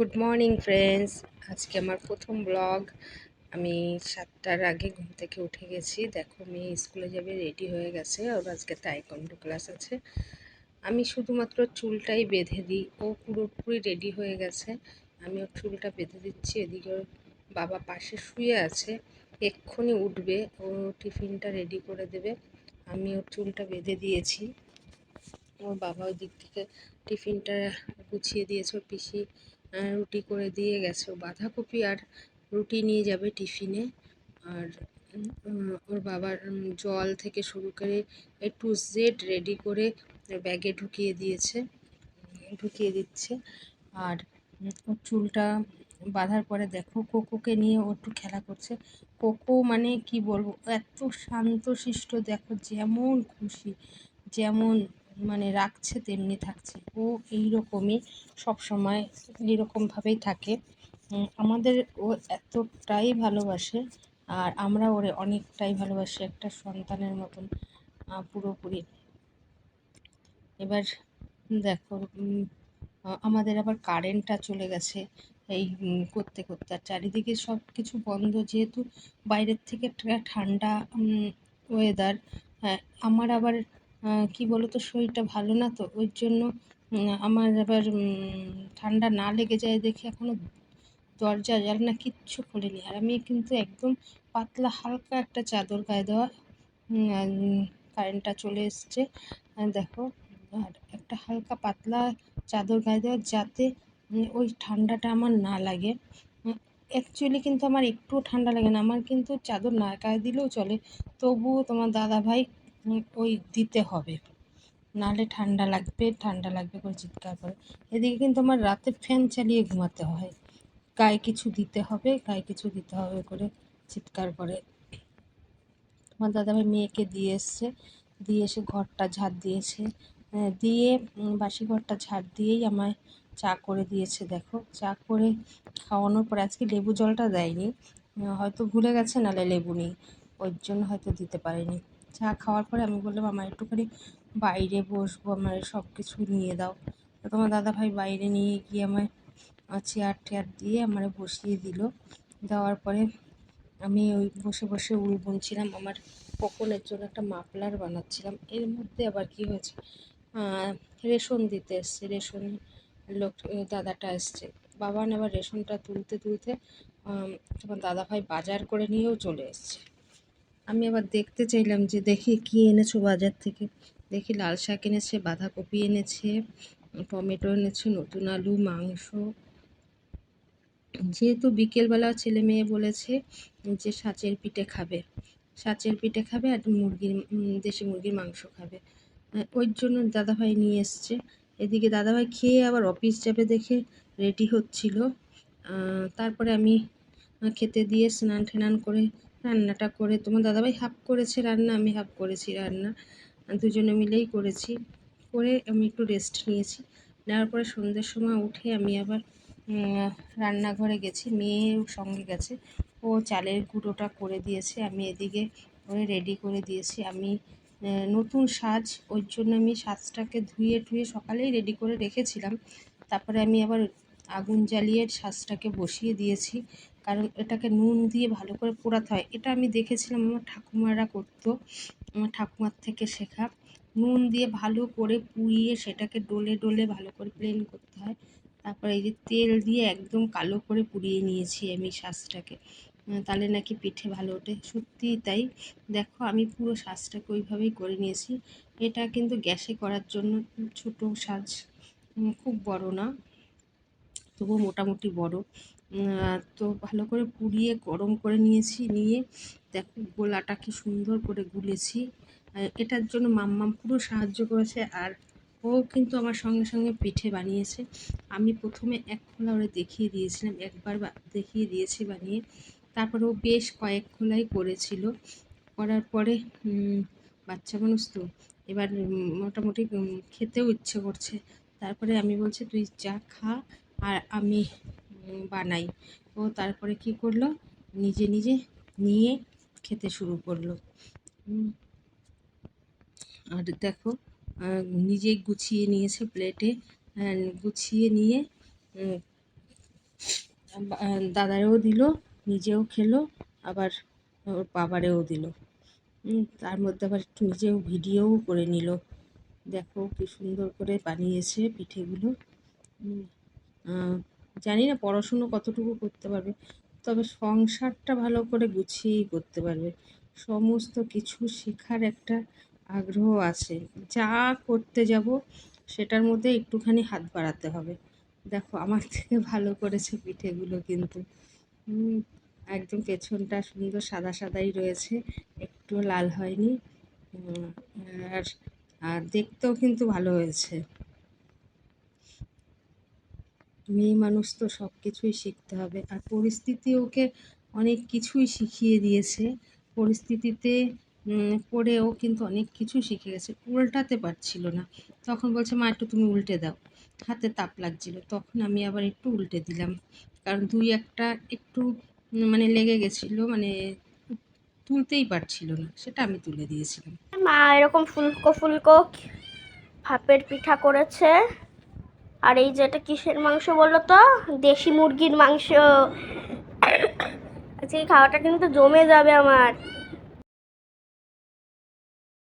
Good morning friends. আজকে আমার প্রথম ব্লগ। আমি 7টার আগে ঘুম থেকে উঠে গেছি। দেখো, মেয়ে স্কুলে যাবে, রেডি হয়ে গেছে। ওর আজকে তাইকোয়ান্ডো ক্লাস আছে। আমি শুধুমাত্র চুলটাই বেঁধে দিই, ও পুরোপুরি রেডি হয়ে গেছে। আমি ওর চুলটা বেঁধে দিচ্ছি। এদিকে ওর বাবা পাশে শুয়ে আছে, এক্ষুনি উঠবে, ও টিফিনটা রেডি করে দেবে। আমি ওর চুলটা বেঁধে দিয়েছি। ওর বাবা ওই দিক থেকে টিফিনটা গুছিয়ে দিয়েছে। ওর পিসি রুটি করে দিয়ে গেছে। ও বাঁধাকপি আর রুটি নিয়ে যাবে টিফিনে। আর ওর বাবার জল থেকে শুরু করে A to Z রেডি করে ব্যাগে ঢুকিয়ে দিচ্ছে। আর ওর চুলটা বাঁধার পরে দেখো, কোকোকে নিয়ে ও একটু খেলা করছে। কোকো মানে কি বলবো, এত শান্তশিষ্ট, দেখো যেমন খুশি, যেমন মানে রাখছে তেমনি থাকছে। ও এইরকমই সবসময়, এইরকমভাবেই থাকে। আমাদের ও এতটাই ভালোবাসে, আর আমরা ওরে অনেকটাই ভালোবাসি, একটা সন্তানের মতন পুরোপুরি। এবার দেখো, আমাদের আবার কারেন্টটা চলে গেছে এই করতে করতে। আর চারিদিকে সব কিছু বন্ধ, যেহেতু বাইরের থেকে ঠান্ডা ওয়েদার। হ্যাঁ, আমার আবার কি বলতো, শরীরটা ভালো না, তো ওই জন্য আমার আবার ঠান্ডা না লেগে যায় দেখে এখনো দরজা জানলা কিচ্ছু খোলেনি। আর আমি কিন্তু একদম পাতলা হালকা একটা চাদর গায়ে দেওয়া। কারেন্টটা চলে এসছে, দেখো। আর একটা হালকা পাতলা চাদর গায়ে দেওয়া, যাতে ওই ঠান্ডাটা আমার না লাগে। অ্যাকচুয়ালি কিন্তু আমার একটুও ঠান্ডা লাগে না, আমার কিন্তু চাদর না গায়ে দিলেও চলে, তবুও তোমার দাদাভাই ওই দিতে হবে, নাহলে ঠান্ডা লাগবে করে চিৎকার করে। এদিকে কিন্তু আমার রাতে ফ্যান চালিয়ে ঘুমাতে হয়, গায়ে কিছু দিতে হবে করে চিৎকার করে। আমার দাদাভাই মেয়েকে দিয়ে এসে ঘরটা ঝাড় দিয়েছে। দিয়ে বাসি ঘরটা ঝাড় দিয়েই আমায় চা করে দিয়েছে। দেখো, চা করে খাওয়ানোর পর আজকে লেবু জলটা দেয়নি, হয়তো ভুলে গেছে, নাহলে লেবু নেই, ওই জন্য হয়তো দিতে পারেনি। চা খাওয়ার পরে আমি বললাম আমার একটুখানি বাইরে বসবো, আমার সব কিছু নিয়ে দাও। তো তোমার দাদাভাই বাইরে নিয়ে গিয়ে আমায় চেয়ার টেয়ার দিয়ে আমার বসিয়ে দিল। দেওয়ার পরে আমি ওই বসে বসে উল বুনছিলাম, আমার কখনের জন্য একটা মাফলার বানাচ্ছিলাম। এর মধ্যে আবার কি হয়েছে, রেশন দিতে এসছে, রেশন লোক দাদাটা এসছে। বাবান আবার রেশনটা তুলতে তুলতে তোমার দাদাভাই বাজার করে নিয়েও চলে এসছে। আমি আবার দেখতে চাইলাম যে দেখি কি এনেছো বাজার থেকে। দেখি লাল শাক এনেছে, বাঁধাকপি এনেছে, টমেটো এনেছে, নতুন আলু, মাংস। যেহেতু বিকেলবেলা ছেলে মেয়ে বলেছে যে ছাঁচের পিঠে খাবে আর দেশি মুরগির মাংস খাবে, ওই জন্য দাদাভাই নিয়ে এসছে। এদিকে দাদাভাই খেয়ে আবার অফিস যাবে দেখে রেডি হচ্ছিল। তারপরে আমি খেতে দিয়ে স্নান টেনান করে রান্নাটা করে, তোমার দাদাভাই হাফ করেছে রান্না, আমি হাফ করেছি রান্না, দুজনে মিলেই করেছি। করে আমি একটু রেস্ট নিয়েছি। নেওয়ার পরে সন্ধ্যের সময় উঠে আমি আবার রান্নাঘরে গেছি, মেয়েও সঙ্গে গেছে। ও চালের গুঁড়োটা করে দিয়েছে, আমি এদিকে ওরে রেডি করে দিয়েছি। আমি নতুন সাজ, ওই জন্য আমি সাজটাকে ধুয়ে টুয়ে সকালেই রেডি করে রেখেছিলাম। তারপরে আমি আবার আগুন জ্বালিয়ে সাজটাকে বসিয়ে দিয়েছি, কারণ এটাকে নুন দিয়ে ভালো করে পোড়াতে হয়। এটা আমি দেখেছিলাম আমার ঠাকুমারা করতো, আমার ঠাকুমার থেকে শেখা। নুন দিয়ে ভালো করে পুড়িয়ে সেটাকে ডলে ডলে ভালো করে প্লেন করতে হয়। তারপরে এই যে তেল দিয়ে একদম কালো করে পুড়িয়ে নিয়েছি আমি সাজটাকে, তাহলে নাকি পিঠে ভালো ওঠে। সত্যিই তাই, দেখো আমি পুরো সাজটাকে ওইভাবেই করে নিয়েছি। এটা কিন্তু গ্যাসে করার জন্য ছোট সাজ, খুব বড় না, তবুও মোটামুটি বড়। তো ভালো করে পুড়িয়ে গরম করে নিয়েছি, নিয়ে দেখো গোলাটা কি সুন্দর করে গুলেছি। এটার জন্য মাম্মাম পুরো সাহায্য করেছে, আর ও কিন্তু আমার সঙ্গে সঙ্গে পিঠে বানিয়েছে। আমি প্রথমে এক খোলা ওরে দেখিয়ে দিয়েছিলাম, একবার দেখিয়ে দিয়েছি বানিয়ে, তারপরে ও বেশ কয়েক খোলাই করেছিল। করার পরে বাচ্চা মানুষ তো এবার মোটামুটি খেতেও ইচ্ছে করছে। তারপরে আমি বলছি তুই যা খা, আর আমি বানাই। ও তারপরে কি করলো, নিজে নিজে নিয়ে খেতে শুরু করলো। আর দেখো, নিজেই গুছিয়ে নিয়েছে প্লেটে, গুছিয়ে নিয়ে দাদারেও দিল, নিজেও খেলো, আবার ওর বাবারেও দিল। তার মধ্যে আবার একটু নিজেও ভিডিওও করে নিল। দেখো কি সুন্দর করে বানিয়েছে পিঠেগুলো। জানি না পড়াশুনো কতটুকু করতে পারবে, তবে সংসারটা ভালো করে গুছিয়েই করতে পারবে। সমস্ত কিছু শেখার একটা আগ্রহ আছে। যা করতে যাব সেটার মধ্যে একটুখানি হাত বাড়াতে হবে। দেখো আমার থেকে ভালো করেছে পিঠেগুলো কিন্তু। একদম পেছনটা সুন্দর সাদা সাদাই রয়েছে, একটুও লাল হয়নি। আর আর দেখতেও কিন্তু ভালো হয়েছে। মেয়ে মানুষ তো সব কিছুই শিখতে হবে, আর পরিস্থিতি ওকে অনেক কিছুই শিখিয়ে দিয়েছে। পরিস্থিতিতে পড়েও কিন্তু অনেক কিছুই শিখে গেছে। উল্টাতে পারছিল না, তখন বলছে মা একটু তুমি উল্টে দাও, হাতে তাপ লাগছিল, তখন আমি আবার একটু উল্টে দিলাম, কারণ দুই একটা একটু মানে লেগে গেছিলো, মানে তুলতেই পারছিল না, সেটা আমি তুলে দিয়েছিলাম। মা এরকম ফুলকো ফুলকো ভাপের পিঠা করেছে। আর এই যে এটা কিসের মাংস বলো তো? দেশি মুরগির মাংস। আজকে খাওয়াটা কিন্তু জমে যাবে আমার।